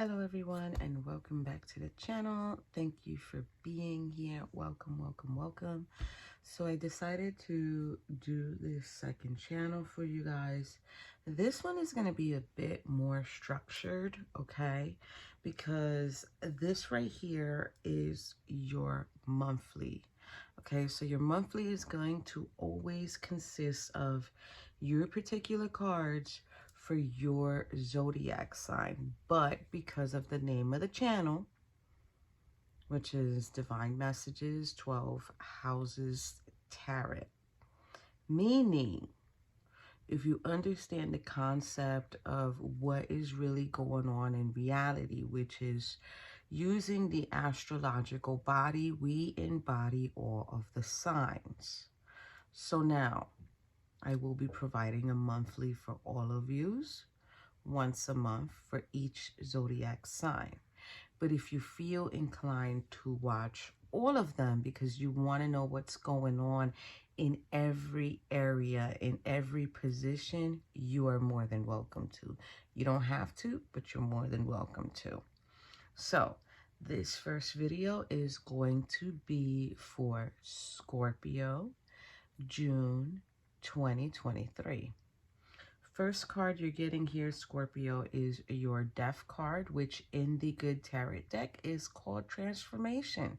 Hello everyone and welcome back to the channel. Thank you for being here. Welcome. So I decided to do this second channel for you guys. This one is going to be a bit more structured, okay? Because this right here is your monthly. Okay, so your monthly is going to always consist of your particular cards for your zodiac sign, but because of the name of the channel, which is Divine Messages 12 Houses Tarot, meaning if you understand the concept of what is really going on in reality, which is using the astrological body, we embody all of the signs. So now I will be providing a monthly for all of yous, once a month for each zodiac sign. But if you feel inclined to watch all of them because you want to know what's going on in every area, in every position, you are more than welcome to. You don't have to, but you're more than welcome to. So this first video is going to be for Scorpio, June 2023. First card you're getting here, Scorpio, is your Death card, which in the Good Tarot deck is called Transformation.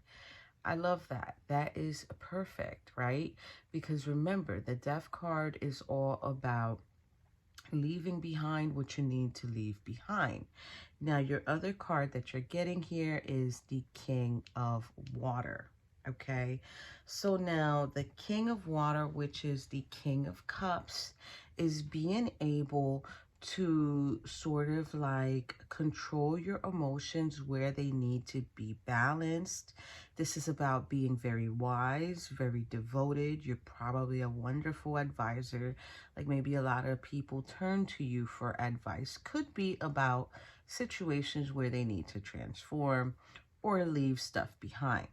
I love that. That is perfect, right? Because remember, the Death card is all about leaving behind what you need to leave behind. Now, your other card that you're getting here is the King of Water. Okay, so now the King of Water, which is the King of Cups, is being able to sort of like control your emotions where they need to be balanced. This is about being very wise, very devoted. You're probably a wonderful advisor. Like maybe a lot of people turn to you for advice. Could be about situations where they need to transform or leave stuff behind.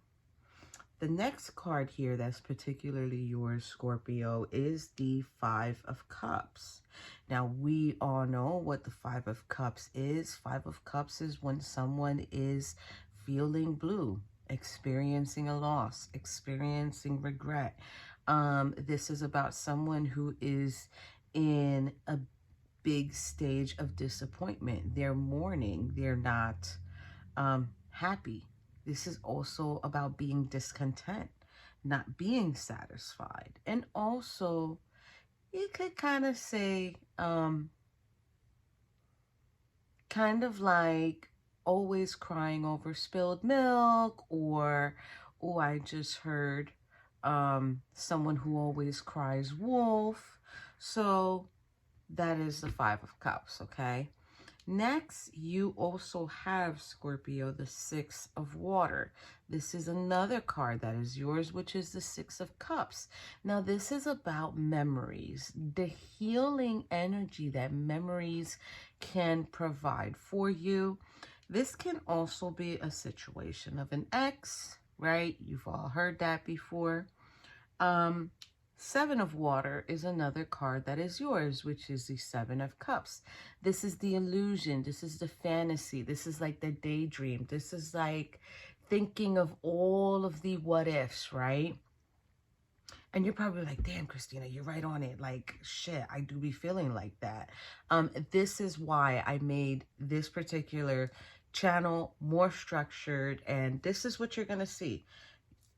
The next card here that's particularly yours, Scorpio, is the Five of Cups. Now, we all know what the Five of Cups is. Five of Cups is when someone is feeling blue, experiencing a loss, experiencing regret. This is about someone who is in a big stage of disappointment. They're mourning. They're not happy. This is also about being discontent, not being satisfied. And also, you could kind of say, kind of like always crying over spilled milk, or, oh, I just heard someone who always cries wolf. So that is the Five of Cups, okay? Next, you also have, Scorpio, the Six of Water. This is another card that is yours, which is the Six of Cups. Now, this is about memories, the healing energy that memories can provide for you. This can also be a situation of an ex, right? You've all heard that before. Seven of Water is another card that is yours, which is the Seven of Cups. This is the illusion. This is the fantasy. This is like the daydream. This is like thinking of all of the what ifs, right? And you're probably like, damn, Christina, you're right on it. Like, shit, I do be feeling like that. This is why I made this particular channel more structured. And this is what you're going to see.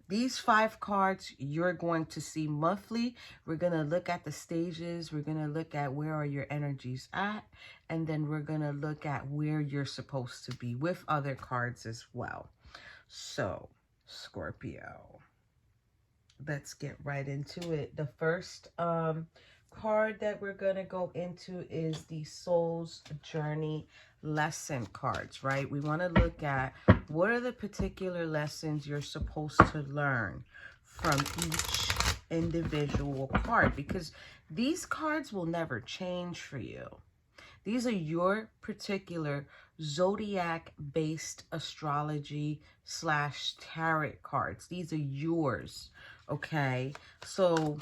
These 5 cards you're going to see monthly. We're going to look at the stages. We're going to look at where are your energies at. And then we're going to look at where you're supposed to be with other cards as well. So, Scorpio, let's get right into it. The first card that we're going to go into is the Soul's Journey lesson cards, right? We want to look at what are the particular lessons you're supposed to learn from each individual card, because these cards will never change for you. These are your particular zodiac-based astrology / tarot cards. These are yours, okay? So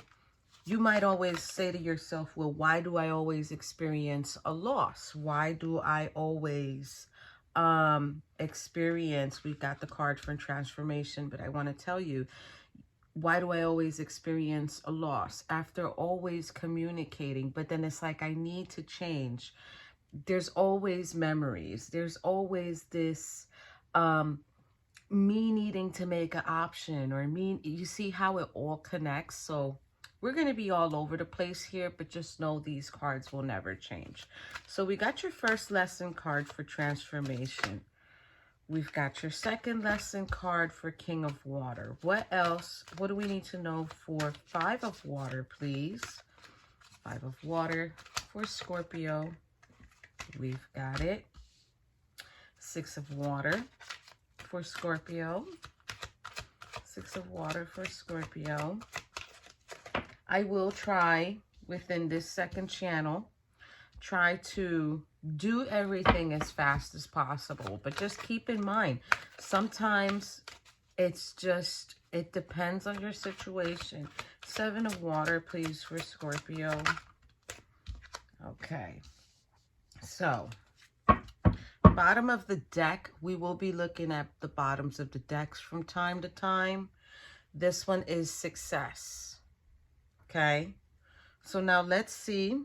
you might always say to yourself, well, why do I always experience a loss? Why do I always experience, we've got the card for transformation, but I want to tell you, why do I always experience a loss after always communicating? But then it's like, I need to change. There's always memories. There's always this, me needing to make an option, or me, you see how it all connects. So we're going to be all over the place here, but just know these cards will never change. So we got your first lesson card for transformation. We've got your second lesson card for King of Water. What else? What do we need to know for Five of Water, please? Five of Water for Scorpio. We've got it. Six of Water for Scorpio. Six of Water for Scorpio. I will try within this second channel, try to do everything as fast as possible, but just keep in mind, sometimes it's just, it depends on your situation. Seven of Water, please, for Scorpio. Okay, so bottom of the deck, we will be looking at the bottoms of the decks from time to time. This one is success. Okay, so now let's see,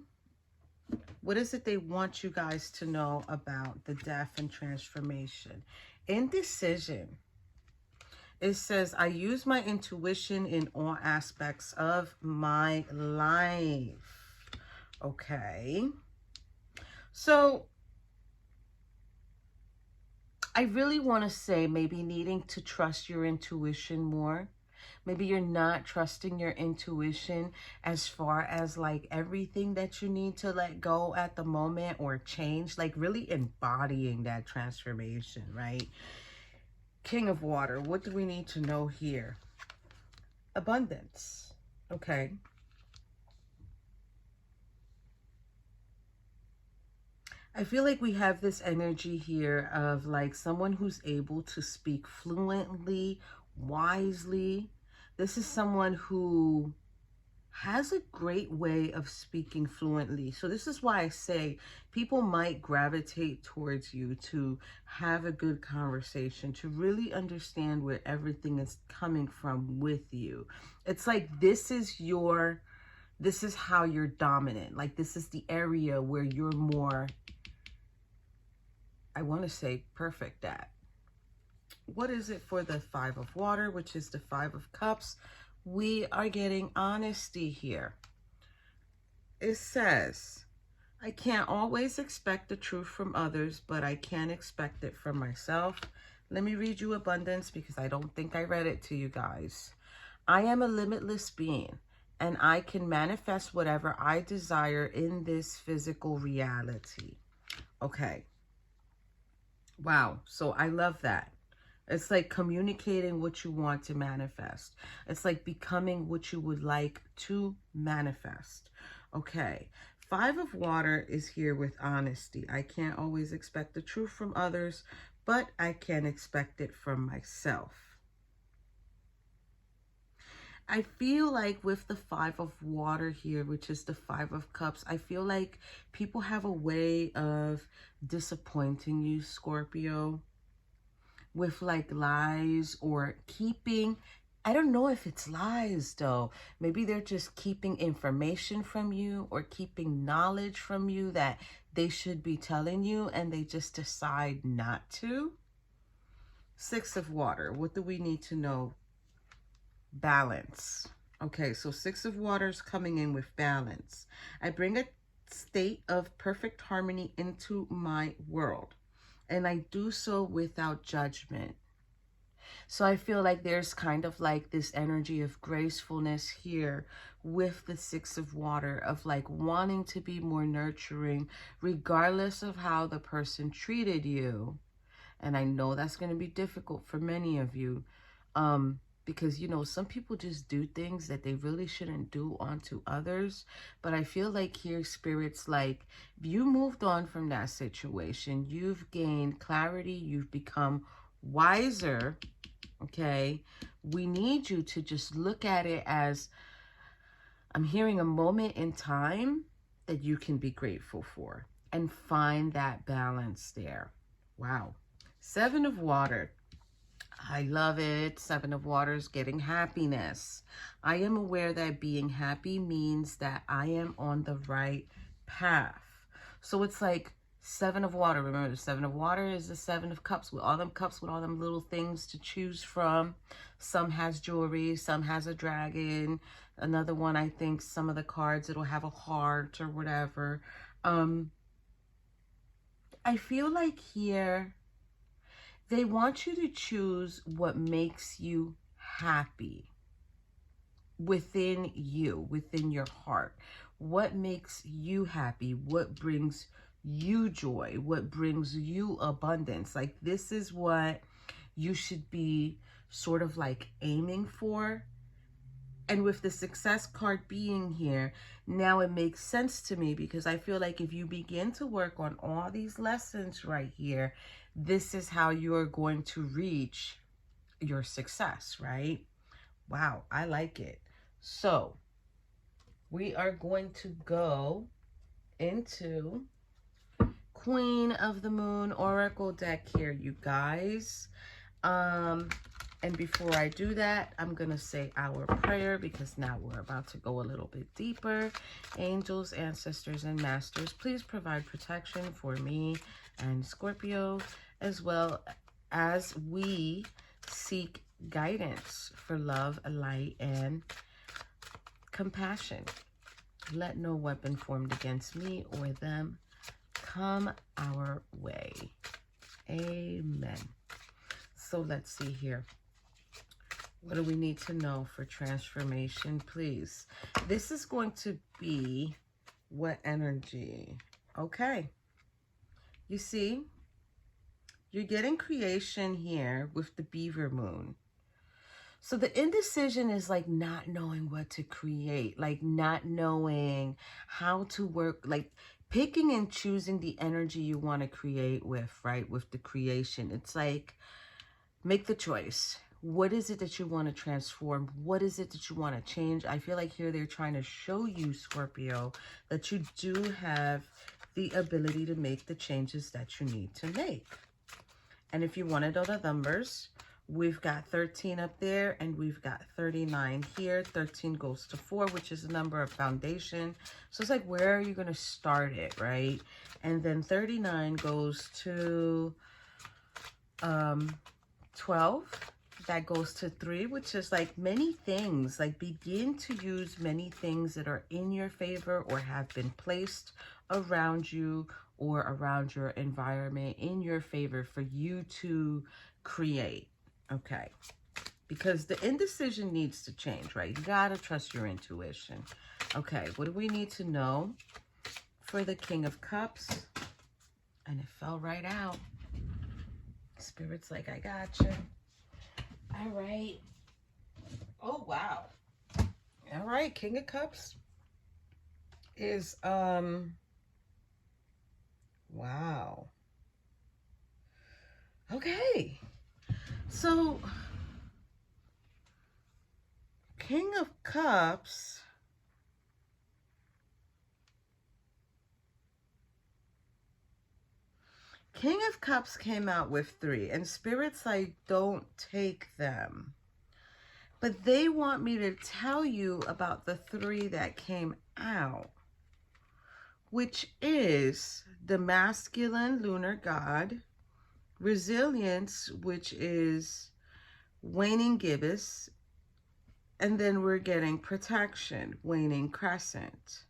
what is it they want you guys to know about the death and transformation? Indecision. It says, I use my intuition in all aspects of my life. Okay. So I really want to say maybe needing to trust your intuition more. Maybe you're not trusting your intuition as far as like everything that you need to let go at the moment or change, like really embodying that transformation, right? King of Water, what do we need to know here? Abundance. Okay. I feel like we have this energy here of like someone who's able to speak fluently, wisely. This is someone who has a great way of speaking fluently. So this is why I say people might gravitate towards you to have a good conversation, to really understand where everything is coming from with you. It's like this is how you're dominant. Like this is the area where you're more, I want to say, perfect at. What is it for the Five of Water, which is the Five of Cups? We are getting honesty here. It says, I can't always expect the truth from others, but I can expect it from myself. Let me read you Abundance because I don't think I read it to you guys. I am a limitless being, and I can manifest whatever I desire in this physical reality. Okay. Wow. So I love that. It's like communicating what you want to manifest. It's like becoming what you would like to manifest. Okay. Five of Water is here with honesty. I can't always expect the truth from others, but I can expect it from myself. I feel like with the Five of Water here, which is the Five of Cups, I feel like people have a way of disappointing you, Scorpio, with like lies or keeping, I don't know if it's lies though. Maybe they're just keeping information from you or keeping knowledge from you that they should be telling you and they just decide not to. Six of Water, what do we need to know? Balance. Okay, so Six of Water is coming in with balance. I bring a state of perfect harmony into my world, and I do so without judgment. So I feel like there's kind of like this energy of gracefulness here with the Six of Water, of like wanting to be more nurturing regardless of how the person treated you. And I know that's going to be difficult for many of you, because, you know, some people just do things that they really shouldn't do onto others. But I feel like here, Spirit's like, you moved on from that situation. You've gained clarity. You've become wiser. Okay. We need you to just look at it as, I'm hearing a moment in time that you can be grateful for and find that balance there. Wow. Seven of Water. I love it. Seven of Waters, getting happiness. I am aware that being happy means that I am on the right path. So it's like Seven of Water. Remember, the Seven of Water is the Seven of Cups, with all them cups, with all them little things to choose from. Some has jewelry, some has a dragon. Another one, I think some of the cards, it'll have a heart or whatever. I feel like here, they want you to choose what makes you happy within you, within your heart. What makes you happy? What brings you joy? What brings you abundance? Like, this is what you should be sort of like aiming for. And with the Success card being here, now it makes sense to me, because I feel like if you begin to work on all these lessons right here, this is how you're going to reach your success, right? Wow, I like it. So we are going to go into Queen of the Moon Oracle deck here, you guys. And before I do that, I'm going to say our prayer, because now we're about to go a little bit deeper. Angels, ancestors, and masters, please provide protection for me and Scorpio, as well as we seek guidance for love, light, and compassion. Let no weapon formed against me or them come our way. Amen. So let's see here. What do we need to know for transformation, please? This is going to be what energy? Okay. You see, you're getting creation here with the beaver moon. So the indecision is like not knowing what to create, like not knowing how to work, like picking and choosing the energy you want to create with, right? With the creation. It's like, make the choice. What is it that you want to transform? What is it that you want to change? I feel like here they're trying to show you, Scorpio, that you do have the ability to make the changes that you need to make. And if you want to know the numbers, we've got 13 up there and we've got 39 here. 13 goes to 4, which is the number of foundation. So it's like, where are you going to start it, right? And then 39 goes to 12. That goes to 3, which is like many things. Like, begin to use many things that are in your favor or have been placed around you or around your environment in your favor for you to create. Okay. Because the indecision needs to change, right? You got to trust your intuition. Okay. What do we need to know for the King of Cups? And it fell right out. Spirit's like, I got you. All right. Oh, wow. All right. King of Cups is, wow. Okay. So, King of Cups. King of Cups came out with 3, and Spirit's like, don't take them. But they want me to tell you about the 3 that came out, which is the masculine lunar god, resilience, which is waning gibbous, and then we're getting protection, waning crescent.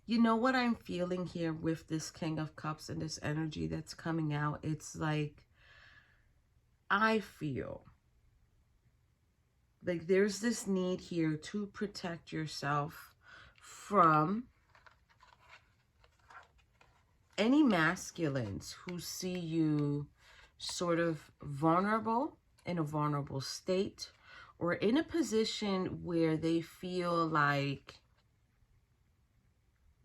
You know what I'm feeling here with this King of Cups and this energy that's coming out? It's like, I feel like there's this need here to protect yourself from any masculines who see you sort of vulnerable, in a vulnerable state, or in a position where they feel like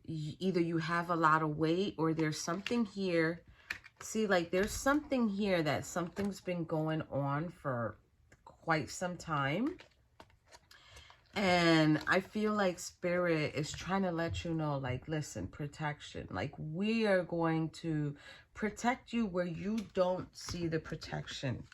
either you have a lot of weight or there's something here. See, like there's something here that something's been going on for quite some time. And I feel like Spirit is trying to let you know, like, listen, protection. Like, we are going to protect you where you don't see the protection.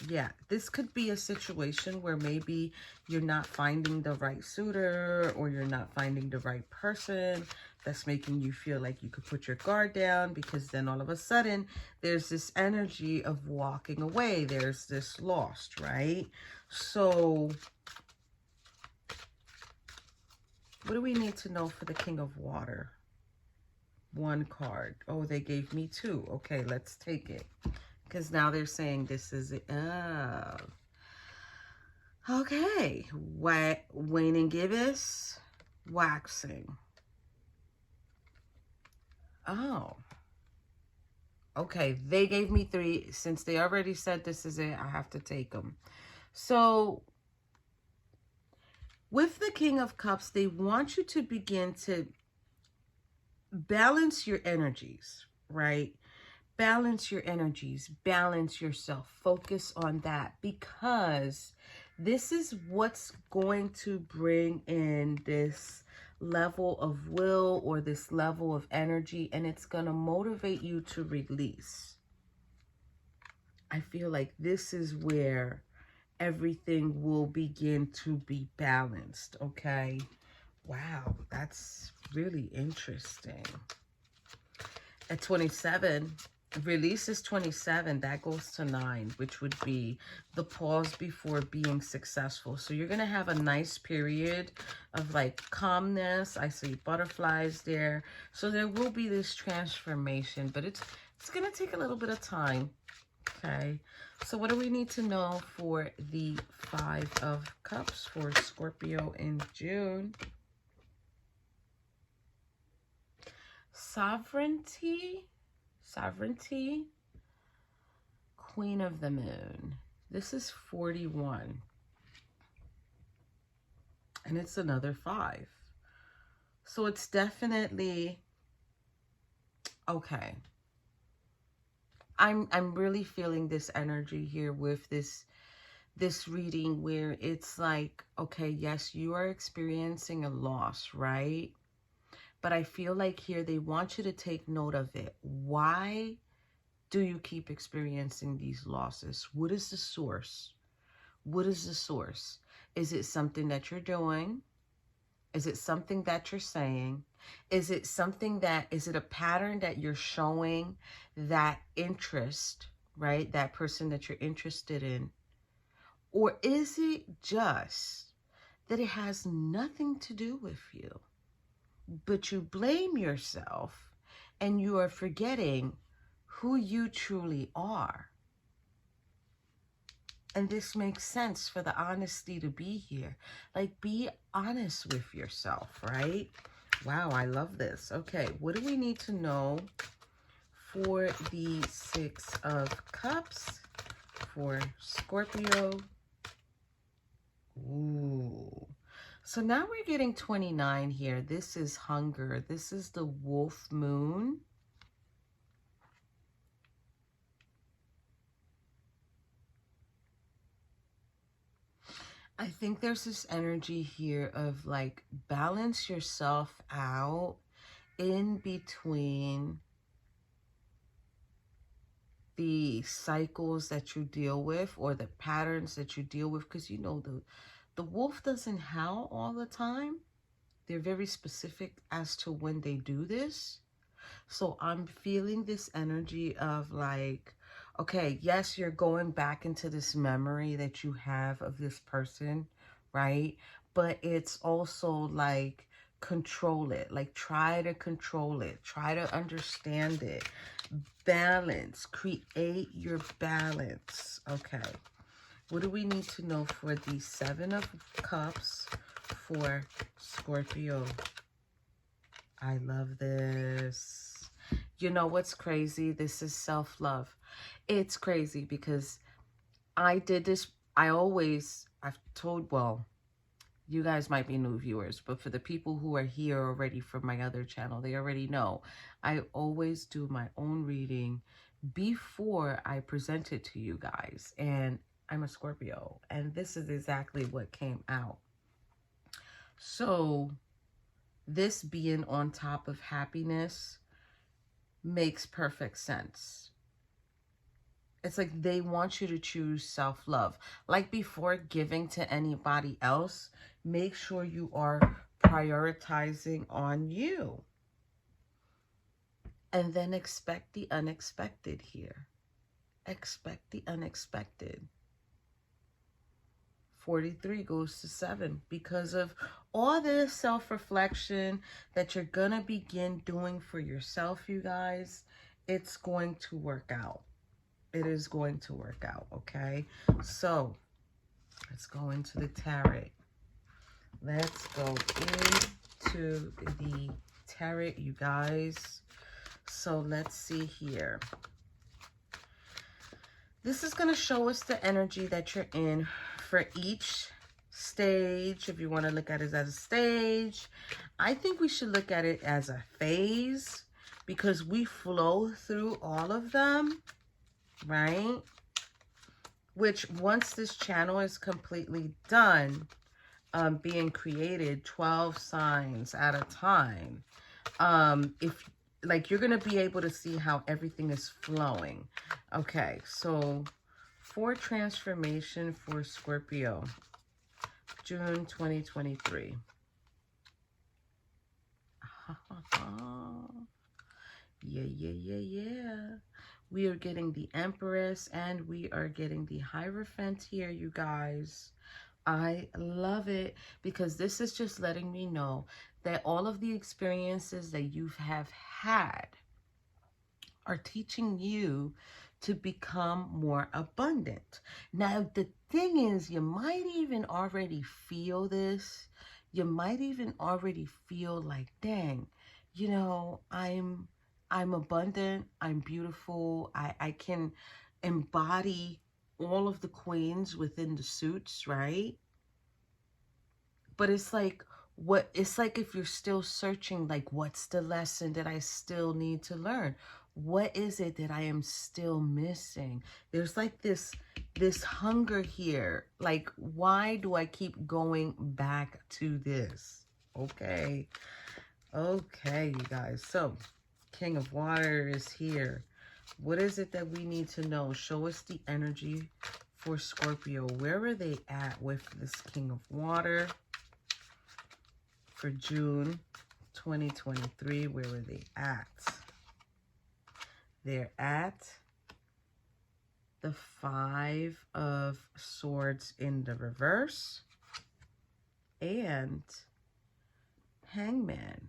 Yeah, this could be a situation where maybe you're not finding the right suitor, or you're not finding the right person that's making you feel like you could put your guard down, because then all of a sudden there's this energy of walking away. There's this lost, right? So what do we need to know for the King of Water? One card. Oh, they gave me two. Okay, let's take it. Because now they're saying this is it. Oh. Okay. Waning gibbous. Waxing. Oh. Okay, they gave me three. Since they already said this is it, I have to take them. So, with the King of Cups, they want you to begin to balance your energies, right? Balance your energies, balance yourself, focus on that, because this is what's going to bring in this level of will, or this level of energy, and it's going to motivate you to release. I feel like this is where everything will begin to be balanced, okay? Wow, that's really interesting. At 27, release is 27, that goes to 9, which would be the pause before being successful. So you're going to have a nice period of like calmness. I see butterflies there. So there will be this transformation, but it's going to take a little bit of time. Okay, so what do we need to know for the 5 of Cups for Scorpio in June? Sovereignty, Queen of the Moon. This is 41. And it's another 5. So it's definitely, okay. I'm really feeling this energy here with this reading, where it's like, okay, yes, you are experiencing a loss, right? But I feel like here they want you to take note of it. Why do you keep experiencing these losses? What is the source? What is the source? Is it something that you're doing? Is it something that you're saying? Is it something that, is it a pattern that you're showing that interest, right? That person that you're interested in? Or is it just that it has nothing to do with you, but you blame yourself and you are forgetting who you truly are? And this makes sense for the honesty to be here. Like, be honest with yourself, right? Wow, I love this. Okay, what do we need to know for the 6 of Cups for Scorpio? Ooh. So now we're getting 29 here. This is hunger. This is the wolf moon. I think there's this energy here of like, balance yourself out in between the cycles that you deal with, or the patterns that you deal with, because you know the wolf doesn't howl all the time. They're very specific as to when they do this. So I'm feeling this energy of like, okay, yes, you're going back into this memory that you have of this person, right? But it's also like, control it. Like, try to control it. Try to understand it. Balance. Create your balance. Okay. What do we need to know for the 7 of Cups for Scorpio? I love this. You know what's crazy? This is self-love. It's crazy because I did this. I've told, well, you guys might be new viewers, but for the people who are here already from my other channel, they already know. I always do my own reading before I present it to you guys. And I'm a Scorpio, and this is exactly what came out. So this being on top of happiness makes perfect sense. It's like they want you to choose self-love. Like before giving to anybody else, make sure you are prioritizing on you. And then expect the unexpected here. Expect the unexpected. 43 goes to 7 because of all this self-reflection that you're going to begin doing for yourself, you guys. It's going to work out. It is going to work out, okay? So, let's go into the tarot. Let's go into the tarot, you guys. So, let's see here. This is going to show us the energy that you're in for each stage. If you want to look at it as a stage, I think we should look at it as a phase because we flow through all of them. Right? Which once this channel is completely done, being created 12 signs at a time, if like you're going to be able to see how everything is flowing. Okay, so for transformation for Scorpio, June 2023. Yeah. We are getting the Empress and we are getting the Hierophant here, you guys. I love it because this is just letting me know that all of the experiences that you have had are teaching you to become more abundant. Now, the thing is, you might even already feel this. You might even already feel like, dang, you know, I'm abundant, I'm beautiful, I can embody all of the queens within the suits, right? But it's like, it's like if you're still searching, like, what's the lesson that I still need to learn? What is it that I am still missing? There's like this hunger here. Like, why do I keep going back to this? Okay, you guys. So, King of Water is here. What is it that we need to know? Show us the energy for Scorpio. Where are they at with this King of Water for June 2023? Where are they at? They're at the 5 of Swords in the reverse and Hangman.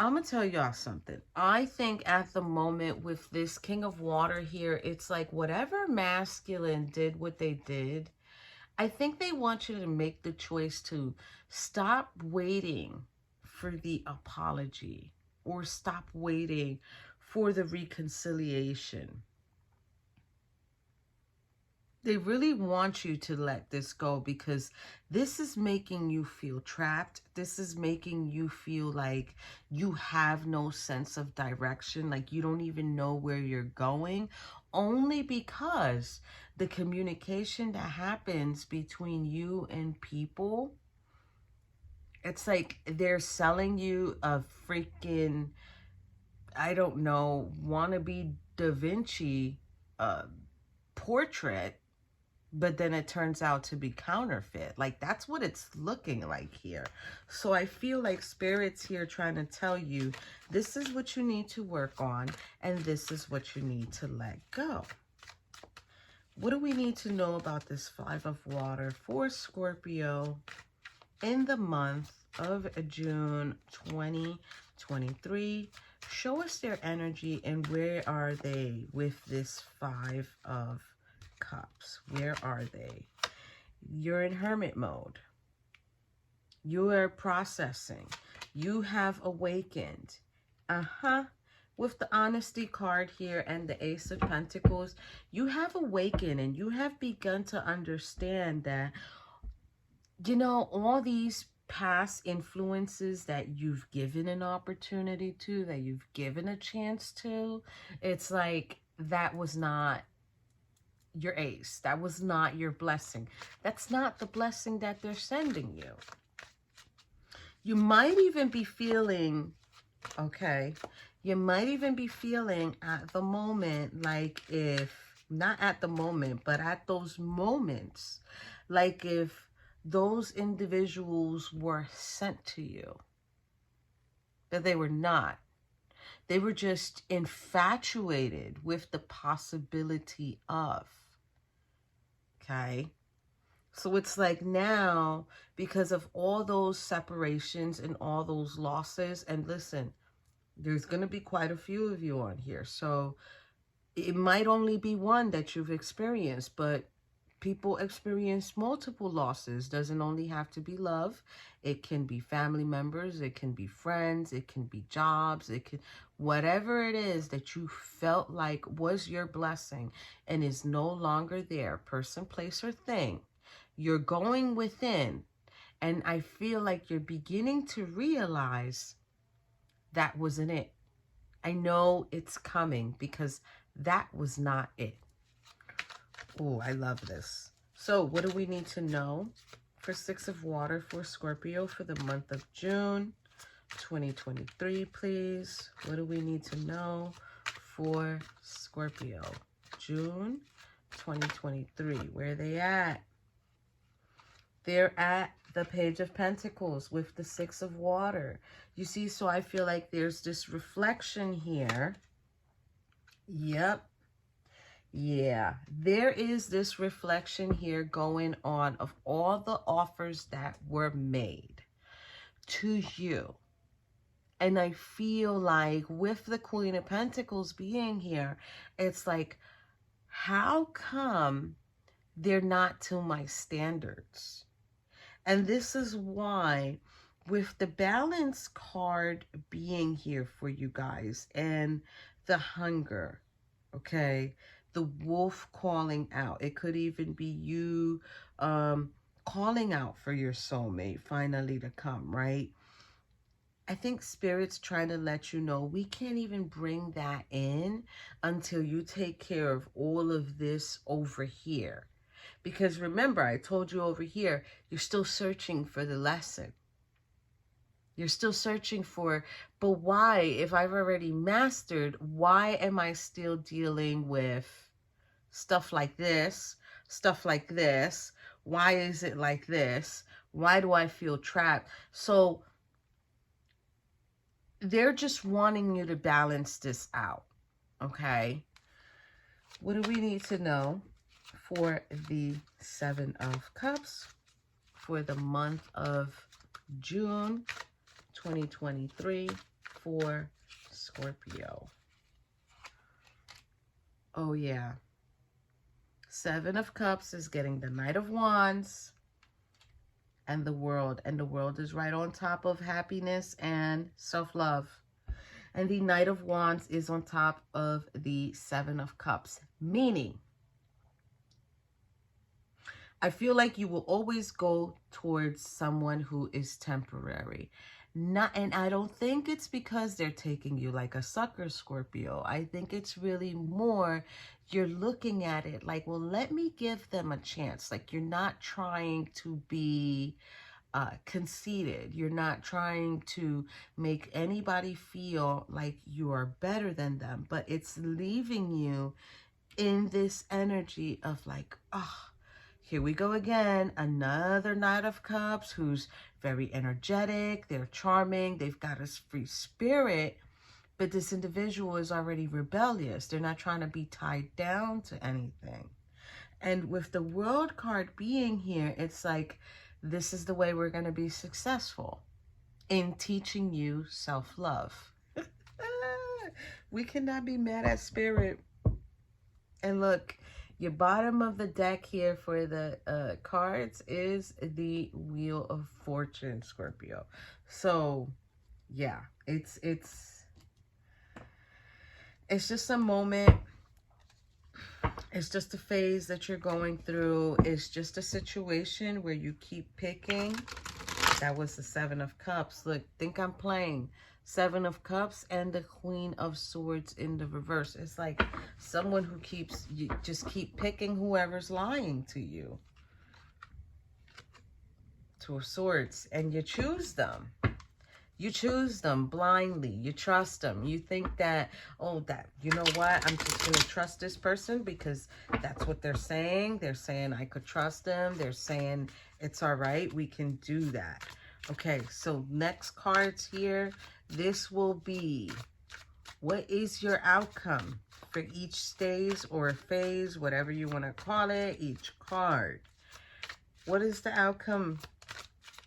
I'm going to tell y'all something. I think at the moment with this King of Water here, it's like whatever masculine did what they did, I think they want you to make the choice to stop waiting for the apology or stop waiting for the reconciliation. They really want you to let this go because this is making you feel trapped. This is making you feel like you have no sense of direction, like you don't even know where you're going, only because the communication that happens between you and people, it's like they're selling you a freaking, I don't know, wannabe Da Vinci portrait, but then it turns out to be counterfeit. Like, that's what it's looking like here. So I feel like Spirit's here trying to tell you, this is what you need to work on, and this is what you need to let go. What do we need to know about this 5 of Water for Scorpio in the month of June 2023? Show us their energy and where are they with this 5 of Cups. Where are they? You're in hermit mode. You are processing. You have awakened. With the honesty card here and the Ace of Pentacles, you have awakened and you have begun to understand that, you know, all these past influences that you've given an opportunity to, that you've given a chance to, it's like that was not your ace. That was not your blessing. That's not the blessing that they're sending you. You might even be feeling, okay, you might even be feeling at the moment, like if, not at the moment, but at those moments, like if those individuals were sent to you, that they were not. They were just infatuated with the possibility of, okay? So it's like now, because of all those separations and all those losses, and listen, there's going to be quite a few of you on here. So it might only be one that you've experienced, but people experience multiple losses. Doesn't only have to be love. It can be family members. It can be friends. It can be jobs. It can, whatever it is that you felt like was your blessing and is no longer there, person, place, or thing. You're going within, and I feel like you're beginning to realize that wasn't it. I know it's coming because that was not it. Oh, I love this. So what do we need to know for Six of Water for Scorpio for the month of June 2023, please? What do we need to know for Scorpio? June 2023. Where are they at? They're at the Page of Pentacles with the Six of Water. You see, so I feel like there's this reflection here. Yep. Yeah, there is this reflection here going on of all the offers that were made to you. And I feel like with the Queen of Pentacles being here, it's like, how come they're not to my standards? And this is why, with the Balance card being here for you guys, and the hunger, okay, the wolf calling out. It could even be you calling out for your soulmate finally to come, right? I think Spirit's trying to let you know we can't even bring that in until you take care of all of this over here. Because remember, I told you over here, you're still searching for the lesson. You're still searching for, but why? If I've already mastered, why am I still dealing with stuff like this, stuff like this? Why is it like this? Why do I feel trapped? So they're just wanting you to balance this out, okay? What do we need to know for the Seven of Cups for the month of June 2023 for Scorpio? Oh, yeah. Seven of Cups is getting the Knight of Wands and the World. And the World is right on top of happiness and self-love. And the Knight of Wands is on top of the Seven of Cups. Meaning, I feel like you will always go towards someone who is temporary. And I don't think it's because they're taking you like a sucker, Scorpio. I think it's really more you're looking at it like, well, let me give them a chance. Like, you're not trying to be conceited. You're not trying to make anybody feel like you are better than them. But it's leaving you in this energy of like, oh, here we go again, another Knight of Cups who's very energetic, they're charming, they've got a free spirit, but this individual is already rebellious. They're not trying to be tied down to anything. And with the World card being here, it's like, this is the way we're going to be successful in teaching you self-love. We cannot be mad at Spirit. And look, your bottom of the deck here for the cards is the Wheel of Fortune, Scorpio. So, yeah, it's just a moment. It's just a phase that you're going through. It's just a situation where you keep picking That was the Seven of Cups. Look, think I'm playing. Seven of Cups and the Queen of Swords in the reverse. It's like someone who you just keep picking whoever's lying to you. Two of Swords. And you choose them. You choose them blindly. You trust them. You think that, oh, you know what? I'm just going to trust this person because that's what they're saying. They're saying I could trust them. They're saying it's all right. We can do that. Okay, so next cards here. This will be, what is your outcome for each stage or phase, whatever you want to call it, each card? What is the outcome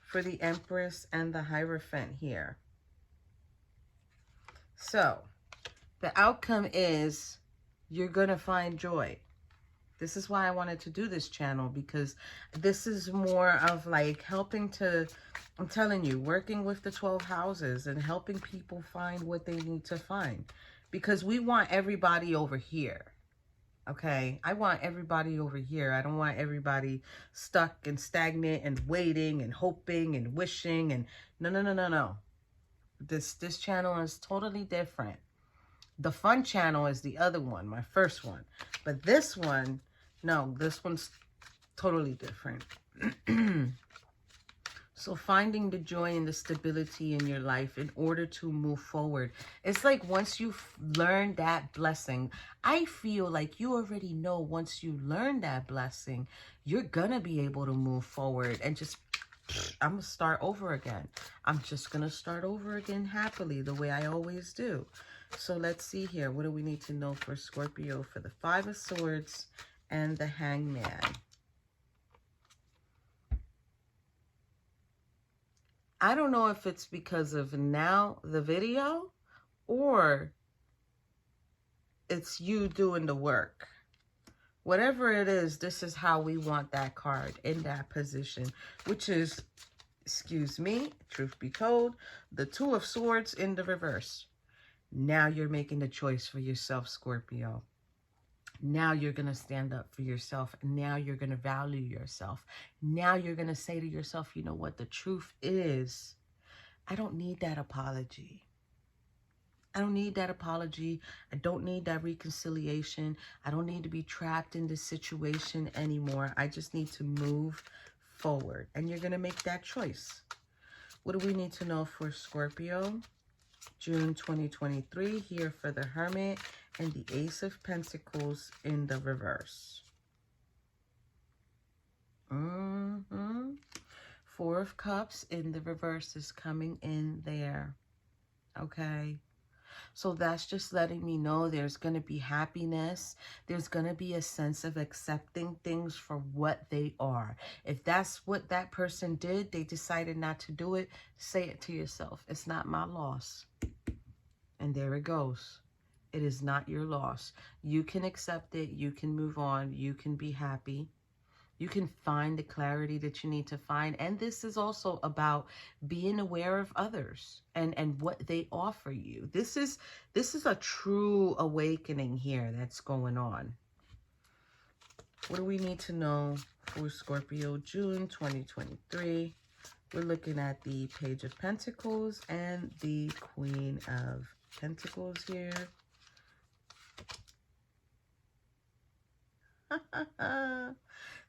for the Empress and the Hierophant here? So, the outcome is you're going to find joy. This is why I wanted to do this channel, because this is more of like helping to, I'm telling you, working with the 12 houses and helping people find what they need to find. Because we want everybody over here. Okay, I want everybody over here. I don't want everybody stuck and stagnant and waiting and hoping and wishing and no. This channel is totally different. The fun channel is the other one, my first one. But this one, no, this one's totally different. So finding the joy and the stability in your life in order to move forward. It's like once you've learned that blessing, I feel like you already know once you learn that blessing, you're going to be able to move forward and just, I'm going to start over again. I'm just going to start over again happily the way I always do. So let's see here. What do we need to know for Scorpio for the Five of Swords and the Hangman? I don't know if it's because of now the video or it's you doing the work. Whatever it is, this is how we want that card in that position, which is, excuse me, truth be told, the Two of Swords in the reverse. Now you're making the choice for yourself, Scorpio. Now you're going to stand up for yourself. Now you're going to value yourself. Now you're going to say to yourself, you know what? The truth is, I don't need that apology. I don't need that apology. I don't need that reconciliation. I don't need to be trapped in this situation anymore. I just need to move forward. And you're going to make that choice. What do we need to know for Scorpio? June 2023, here for the Hermit and the Ace of Pentacles in the reverse. Four of Cups in the reverse is coming in there. Okay. So that's just letting me know there's going to be happiness. There's going to be a sense of accepting things for what they are. If that's what that person did, they decided not to do it, say it to yourself. It's not my loss. And there it goes. It is not your loss. You can accept it. You can move on. You can be happy. You can find the clarity that you need to find. And this is also about being aware of others and what they offer you. This is a true awakening here that's going on. What do we need to know for Scorpio June 2023? We're looking at the Page of Pentacles and the Queen of Pentacles here.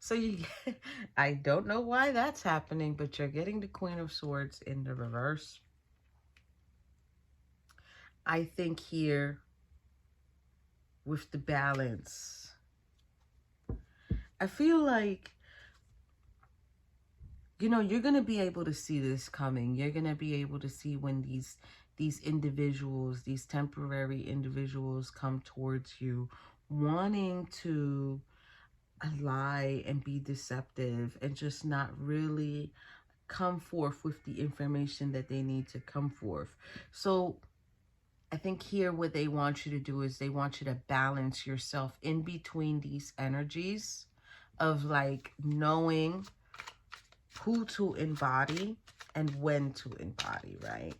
So I don't know why that's happening, but you're getting the Queen of Swords in the reverse. I think here with the balance, I feel like, you know, you're going to be able to see this coming. You're going to be able to see when these individuals, these temporary individuals come towards you wanting to lie and be deceptive and just not really come forth with the information that they need to come forth. So I think here what they want you to do is they want you to balance yourself in between these energies of like knowing who to embody and when to embody, right?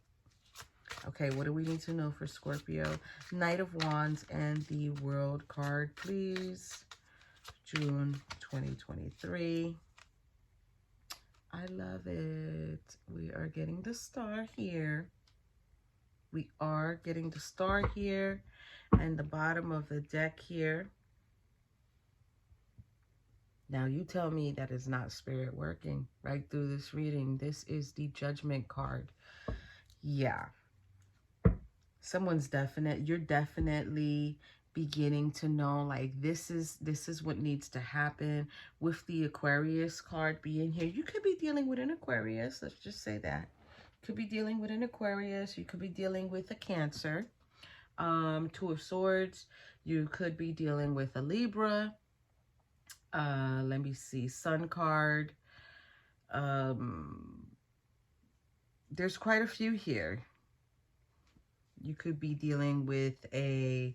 Okay, what do we need to know for Scorpio? Knight of Wands and the World card, please. June 2023. I love it. We are getting the star here. We are getting the star here and the bottom of the deck here. Now you tell me that is not spirit working right through this reading. This is the Judgment card. Yeah. Someone's you're definitely beginning to know, like, this is what needs to happen. With the Aquarius card being here, you could be dealing with an Aquarius. Let's just say that. Could be dealing with an Aquarius. You could be dealing with a Cancer. Two of Swords. You could be dealing with a Libra. Let me see. Sun card. There's quite a few here. You could be dealing with a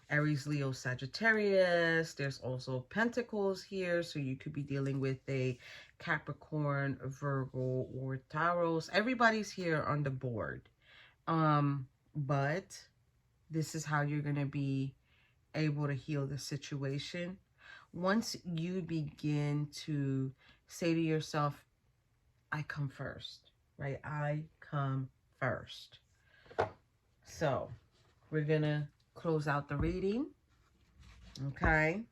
Aries, Leo, Sagittarius. There's also Pentacles here. So you could be dealing with a Capricorn, Virgo, or Taurus. Everybody's here on the board. But this is how you're going to be able to heal the situation. Once you begin to say to yourself, I come first, right? I come first. So we're going to close out the reading. Okay.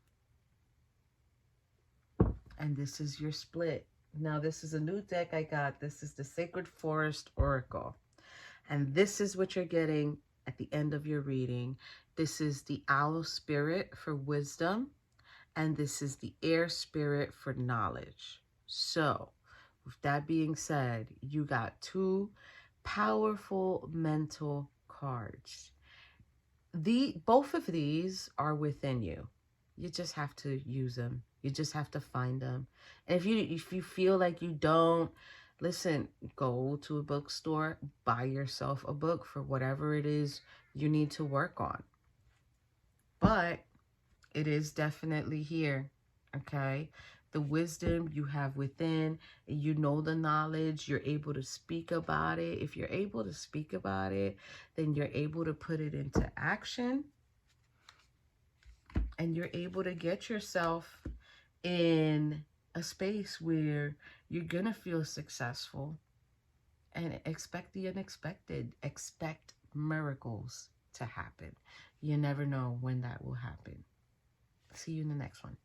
And this is your split. Now, this is a new deck I got. This is the Sacred Forest Oracle. And this is what you're getting at the end of your reading. This is the Owl Spirit for wisdom. And this is the Air Spirit for knowledge. So, with that being said, you got two powerful mental cards. Both of these are within you. You just have to use them. You just have to find them. And if you feel like you don't, listen, go to a bookstore, buy yourself a book for whatever it is you need to work on. But it is definitely here, okay? The wisdom you have within, you know the knowledge, you're able to speak about it. If you're able to speak about it, then you're able to put it into action. And you're able to get yourself in a space where you're going to feel successful. And expect the unexpected. Expect miracles to happen. You never know when that will happen. See you in the next one.